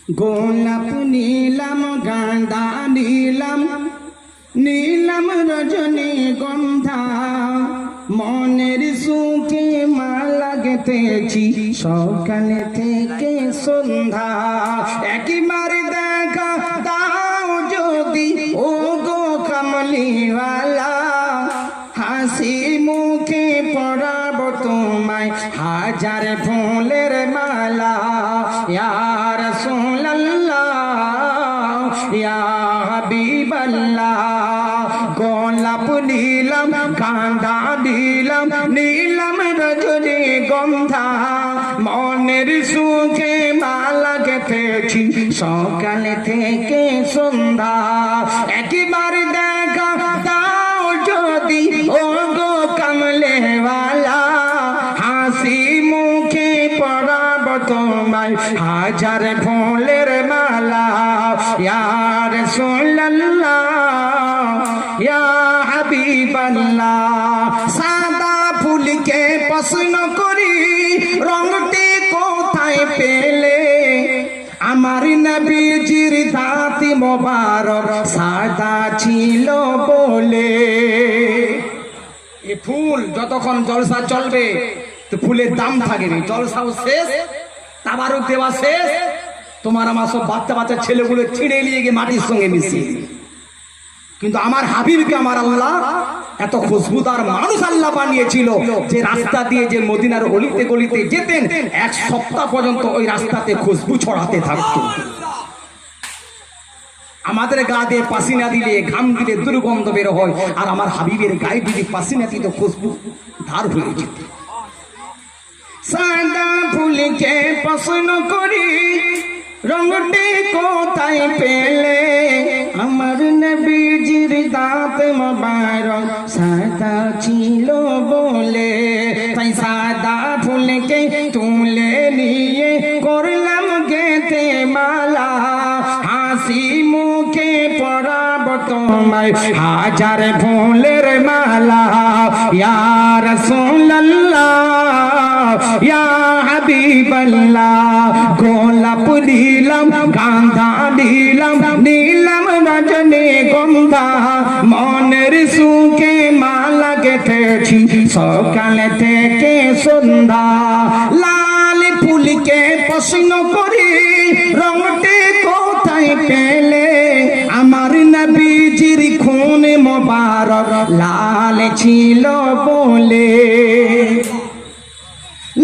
গোলাপ নীলাম গাঁদা নীলাম নীলাম রজনী গন্ধা মনের সুখে মালা গেঁথেছি সকালে থেকে সন্ধ্যা একবার দেখা দাও যদি ও গো কামলিওয়ালা হাসি মুখে পরাবো তোমায় হাজার ফুলের মালা ইয়া রাসূলুল্লাহ ইয়া হাবিবাল্লাহ গোলাপ নীলাম গাঁদা নীলাম নীলাম রজনী গন্ধা মনের সুখে মালা গেঁথেছি সকাল থেকে সন্ধ্যা একবার দেখা দাও যদি ও গো কামলেওয়ালা হাসি মুখে পরাবো তোমায় হাজার ফুলের মালা ইয়া রাসূলুল্লাহ ইয়া হাবিবাল্লাহ সাদা ফুলকে পছন্দ করি রংটি কোথায় পেলে আমার নবীজির দাঁত মোবারক সাদা ছিল বলে এই ফুল যতক্ষণ জলসা চলবে তো ফুলের দাম থাকবে জলসাও শেষ তাবারুক দেওয়া শেষ তোমার আমার সব বাচ্চা বাচ্চা ছেলেগুলো ছিঁড়ে নিয়ে গিয়ে মাটির সঙ্গে মিশিয়ে কিন্তু আমার হাবিবকে আমার আল্লাহ এত খুশবুদার মানুষ আল্লাহ বানিয়েছিল যে রাস্তা দিয়ে যে মদিনার অলিতে গলিতে যেতেন এক সপ্তাহ পর্যন্ত ওই রাস্তাতে খুশবু ছড়াতে থাকতো আমাদের গা দিয়ে পাসিনা দিলে ঘাম দিলে দুর্গন্ধ বের হয় আর আমার হাবিবের গায়ে যদি পাসিনা দিত খুশবু ধার হয়ে যেত সাদা ফুলকে পছন্দ করি রংটি কোথায় পেলে আমার নবীজির দাঁত মোবারক সাদা ছিল বলে তাই সাদা ফুলকে তুলে নিয়ে করলাম গেঁথে মালা হাসি মুখে পরাবো তোমায় হাজার ফুলের মালা ইয়া রাসূলুল্লাহ ইয়া হাবিবাল্লাহ গোলাপ নীলাম গাঁদা নীলাম নীলাম রজনী গন্ধা মনের সুখে মালা গেঁথেছি সকাল থেকে সন্ধ্যা লাল ফুলকে পছন্দ করি রংটি কোথায় পেলে আমার নবীজির খুন মোবারক লাল ছিল বলে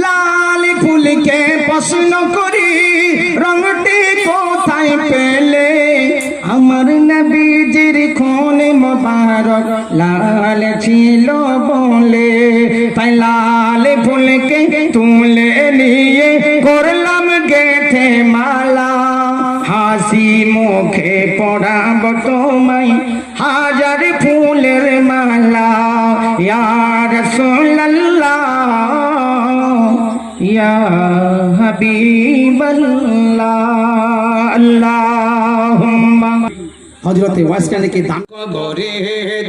লাল ফুলকে পছন্দ করি রংটি কোথায় পেলে আমার নবীজির খুন মোবারক লাল ছিল বলে তাই লাল ফুলকে তুলে নিয়ে করলাম গেঁথে মালা হাসি মুখে পরাবো তোমায় হাজার ফুলের মালা ইয়া রাসূলুল্লাহ ইয়া হাবিবাল্লাহ আল্লাহুম্মা হযরতে ওয়াসকানকে দান কবরে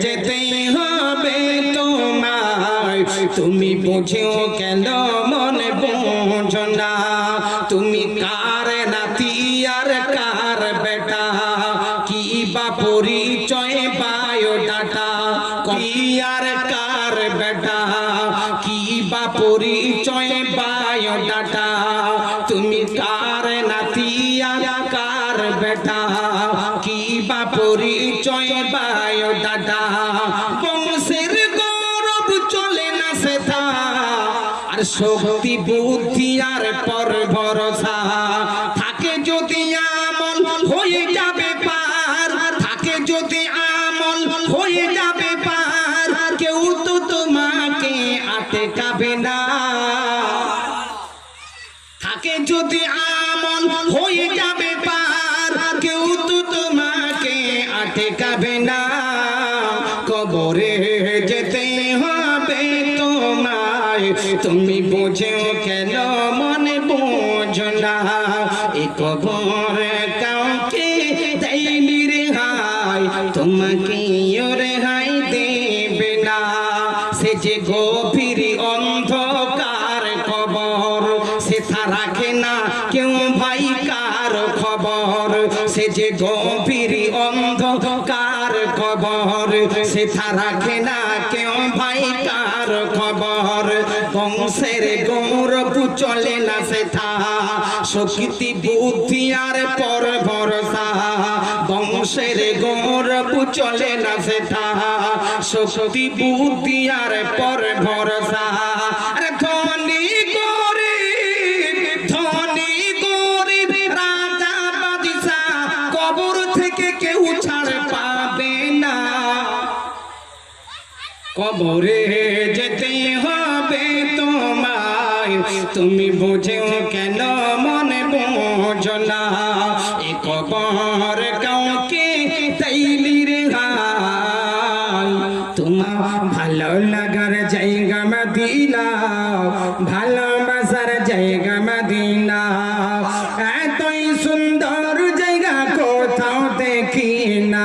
যেতে হবে তোমায় তুমি বুঝো কেন মনে বোঝো না তুমি কার নাতি আর কার বেটা কি বা পরিচয় বায়োডাটা কি আর কার বেটা কি বা পরিচয় বায়োডাটা তুমি কার নাতি আর কার বেটা কি বা পরিচয় বায়োডাটা বংশের গৌরব চলে না সেটা আর শক্তি বুদ্ধি আর পর ভরসা থাকে যদি আমল হয়ে যাবে পার থাকে যদি আমল হয়ে যাবে পার কেউ তো তোমাকে আটকাবে না থাকে যদি আমল হয়ে যাবে পার কেউ তো তোমাকে আটকাবে না কবরে যেতে হবে তোমায় তুমি বোঝো কেন মনে বোঝো না এ কবর কাউকে দেয়নি রেহাই তোমাকে রেহাই দেবে না সে যে গভীর অন্ধকার কবর সে রাখে না কেউ ভাই কার খবর, সে যে গভীর অন্ধকার কবর, সে রাখে না কেউ ভাই কার খবর। বংশের গৌরব চলে না সে থা, শক্তি বুদ্ধি আর পর ভরসা। বংশের গৌরব চলে না সে থা, শক্তি বুদ্ধি আর পর ভরসা। ধনী গরিব রাজা বাদশা, কবর থেকে কেউ ছাড় পাবে না। কবরে যেতে হবে তোমায়, তুমি বুঝেও কেন মনে বোঝো না। এ কবর কাউকে তাইলি রে হাই, তোমার ভালো লাগার জায়গা মদিনা, ভালোবাসার জায়গা মদিনা। এতই সুন্দর জায়গা কোথাও দেখি না,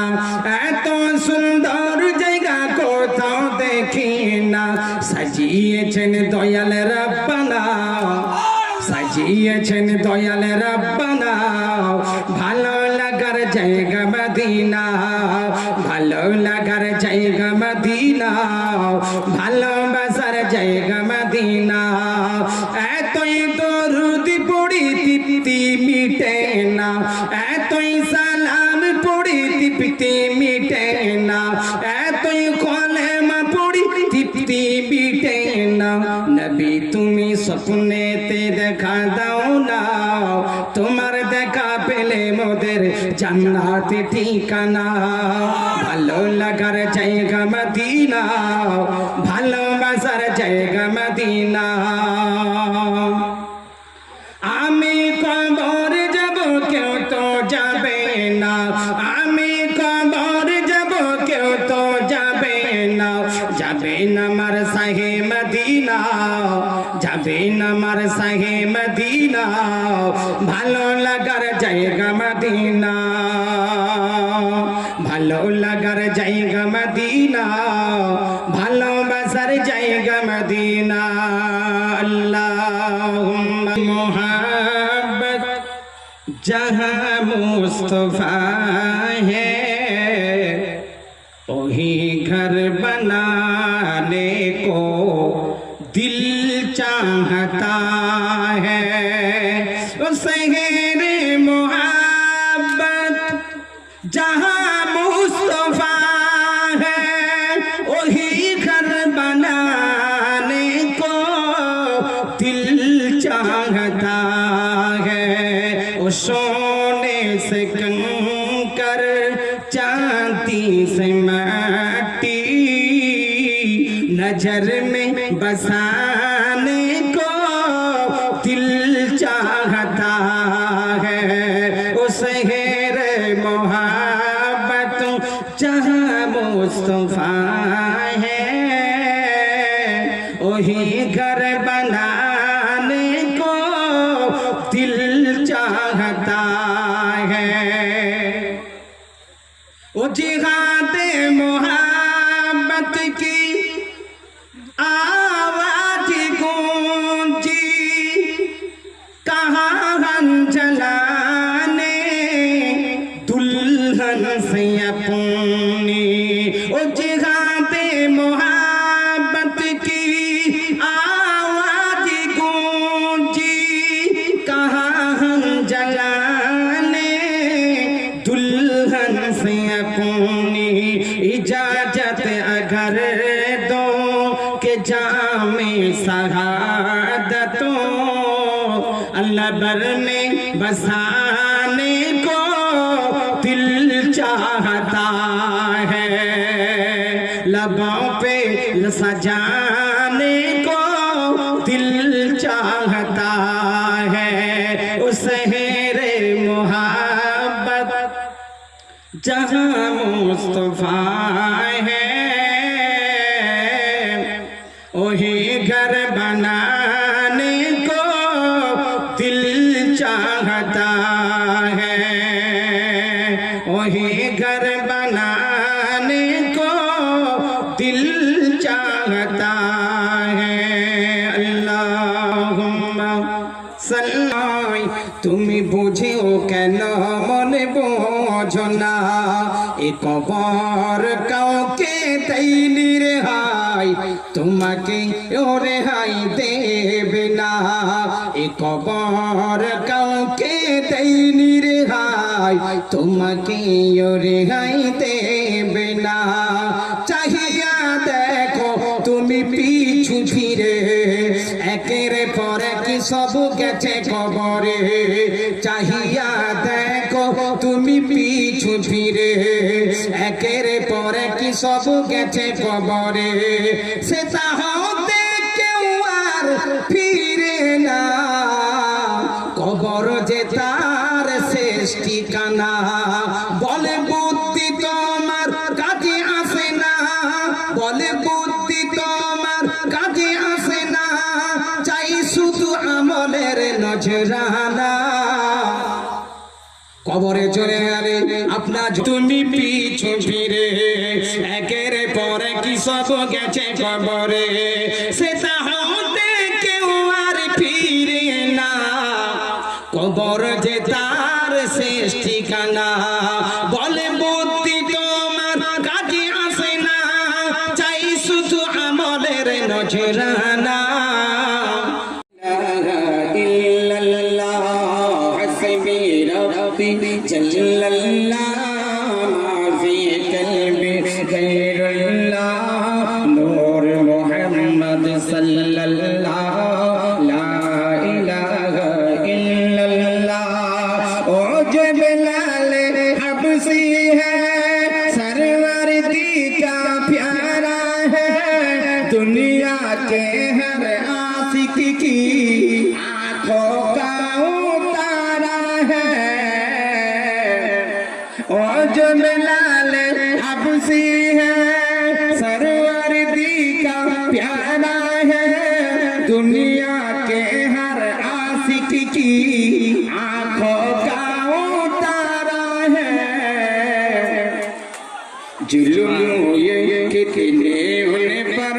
এত সুন্দর জায়গা কোথাও দেখি না। সাজিয়েছেন দয়াল রব্বানা, সাজিয়েছেন দয়াল রব্বানা, ভালো লাগার জায়গা মদিনা, ভালো লাগার জায়গা মদিনা, ভালোবাসার জায়গা মদিনা। এতই দরুদ পড়ি তৃপ্তি মিটে না, এতই সালাম পড়ি তৃপ্তি মিটে না, এতই কলেমা পড়ি তৃপ্তি মিটে না। নবী তুমি স্বপ্নেতে দেখা দাও না, তোমার দেখা পেলে মোদের জান্নাতে ঠিকানা। ভালো লাগার জায়গা মদিনা, ভালোবাসার জায়গা মদিনা। আমি কবর যাব কেউ তো যাবে না, আমি কবর যাব কেউ তো যাবে না। যাবে না আমার শাহে মদিনা, যাবে না আমার শাহে মদিনা, ভালো লাগার জায়গা মদিনা, ভালো লাগার জায়গা মদিনা, ভালোবাসার জায়গা মদিনা। আল্লাহুম্মা মোহাব্বত जहाँ मुस्तफा है वही घर बनाने को दिल चाहता है। शहर मोहब्बत जहाँ मुस्तफा है वही घर बनाने को दिल चाहता है। सोने से कंकर चांदी से माटी नजर में बसाने को दिल चाहता है। उस शहर मोहब्बत जहाँ मुस्तफा है वही घर बनाने को दिल चाहता है। वो जिहादे मोहब्बत की आवाज गूंजी कहाँ हम जलाने दुल्हन से अपनी। वो जिहादे मोहब्बत की आवाज गूंजी कहाँ हम जलाने दुल्हन से अपनी। इजाजत अगर दो के जामे शहादतों अल्लाह बर में बसाने को दिल चाहता है। लबों पे सजाने को दिल चाहता है। उस शहर मोहब्बत जहाँ मुस्तफा है वही घर बनाने को दिल चाहता है। वही घर बनाने को दिल चाहता है। अल्लाहुम्मा सल्ली। তুমি বুঝেও কেন বোঝো না এ কবর কাউকে দেয়নি রে হাই তোমাকে ও রেহাই দেবে না এ কবর কাউকে দেয়নি রে হাই তোমাকে ও রেহাই দেবে না চাহিয়া দেখো তুমি পিছু ফিরে একের পর এক সব গেছে কবরে চাহিয়া দেখো তুমি পিছু ফিরে একের পর এক সব গেছে কবরে সেটা হতে কেউ আর ফিরে না কবর যে তার শেষ ঠিকানা বলে বুদ্ধি তোমার কাজে আসে না বলে বুদ্ধি তোমার কাজে আসে না চাই শুধু আমলের নজরানা কবরে চলে গেলে আপনার তুমি পিছু ফিরে একের পর কি সব গেছে কবরে সেটা হতে কেউ আর ফিরে না কবর যে তার শেষ ঠিকানা বলে বুদ্ধি তোমার কাজে আসে না চাই শুধু আমলের নজরানা জল্লাল্লাহ মাফি কলবি গায়রুল্লাহ নূর মুহাম্মদ সাল্লাল্লাহ লা ইলাহা ইল্লাল্লাহ ও যে বেলাল हबसी है सरवर दी का प्यारा है दुनिया के हर आशिक की आंखों का उतारा है ओ जो बेलाल हबसी है सरवर दी का प्यारा है दुनिया के हर आशिक की आंखों का उतारा है जुल्म ये कितने होने पर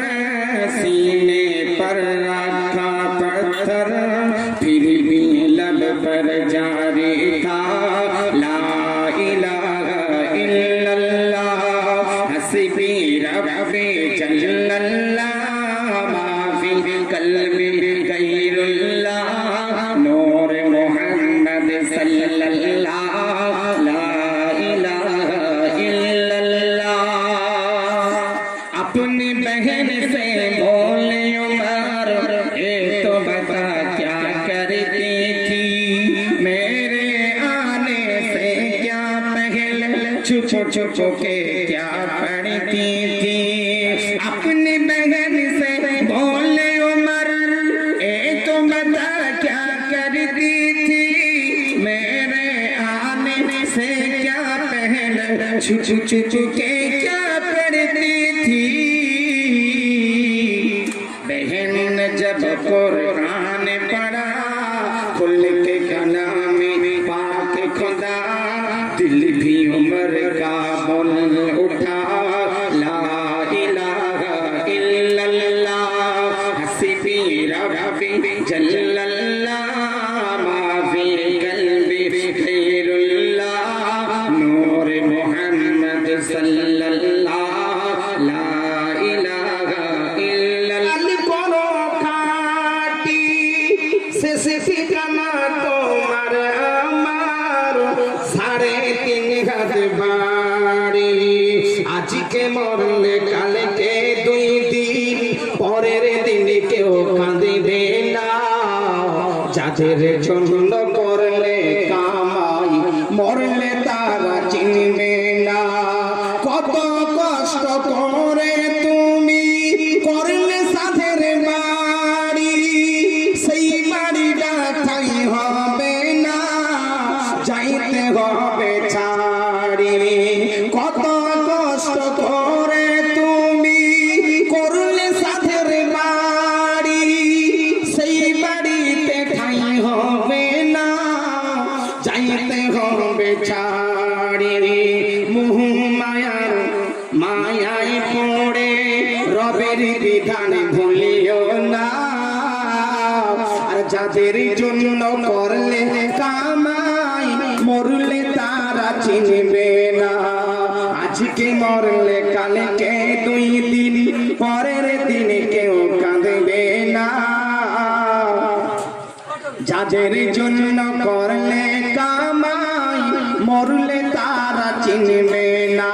सीने पर रखा पत्थर फिर भी लब पर जारी था ला इलाहा इल्लल्लाह हस्बी रब्बी जल्लल्लाह माफी कल्बी गैरुल्लाह नूर मुहम्मद सल्लल्लाह ला इलाहा इल्लल्लाह अपनी बहन से बोले उमर ये तो बता क्या करती थी मेरे आने से क्या पहले छुप छुप के क्या पढ़ती थी अपनी बहन से बोले उमर ये तो बता क्या करती थी मेरे आने से क्या पहले छुप छुप के क्या पढ़ती थी बहन ने जब कुरान पढ़ा खुल के गला में पाक खुदा दिल भी उमर का बोल उठा ला इलाहा इल्लल्लाह हस्बी रब्बी जल्लल्लाह माफी कल्बी खैरुल्लाह नूर मुहम्मद सल्लल्लाह ला इलाहा इल्लल्लाह करो खाटी শেষে ঠিকানা তোমার আমার 3.5 হাত বাড়ি আজকে মরলে কালকে 2 দিন পরের দিন কেউ কাঁদিবে না যাদের জন্য করলে কামাই মরলে তারা চিনবে না কত কষ্ট করে তুমি করলে সাধের বাড়ি সেই বাড়িটা ঠাই হবে না যাইতে হবে ছাড়ি কত কষ্ট করে তুমি করলে সাধের বাড়ি সেই বাড়িতে ঠাই হবে না যাইতে হবে ছাড়ি মোহ মায়ার মায়ায় পড়ে রবের বিধান ভুলিও না আর যাদের জন্য করলে কামাই মরলে তারা চিনবে না। আজকে মরলে কালকে 2 দিন পরের দিন কেউ কাঁদবে না। যাদের জন্য করলে কামাই মরলে তারা চিনবে না।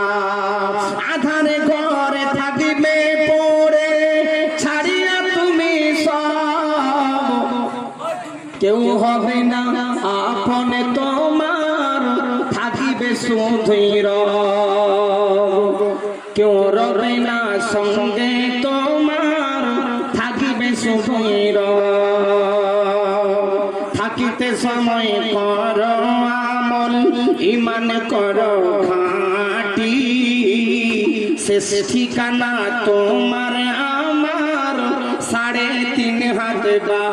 আধারে ঘরে থাকবে পড়ে ছাড়িয়া তুমি সব, কেউ হবে না আপন তোমার, থাকিবে শুধুই রব। কেউ রবে না সঙ্গে তোমার, থাকিবে শুধুই রব। থাকিতে সময় করো আমল, ইমান করো খাঁটি, শেষ ঠিকানা তোমার আমার 3.5 হাত বা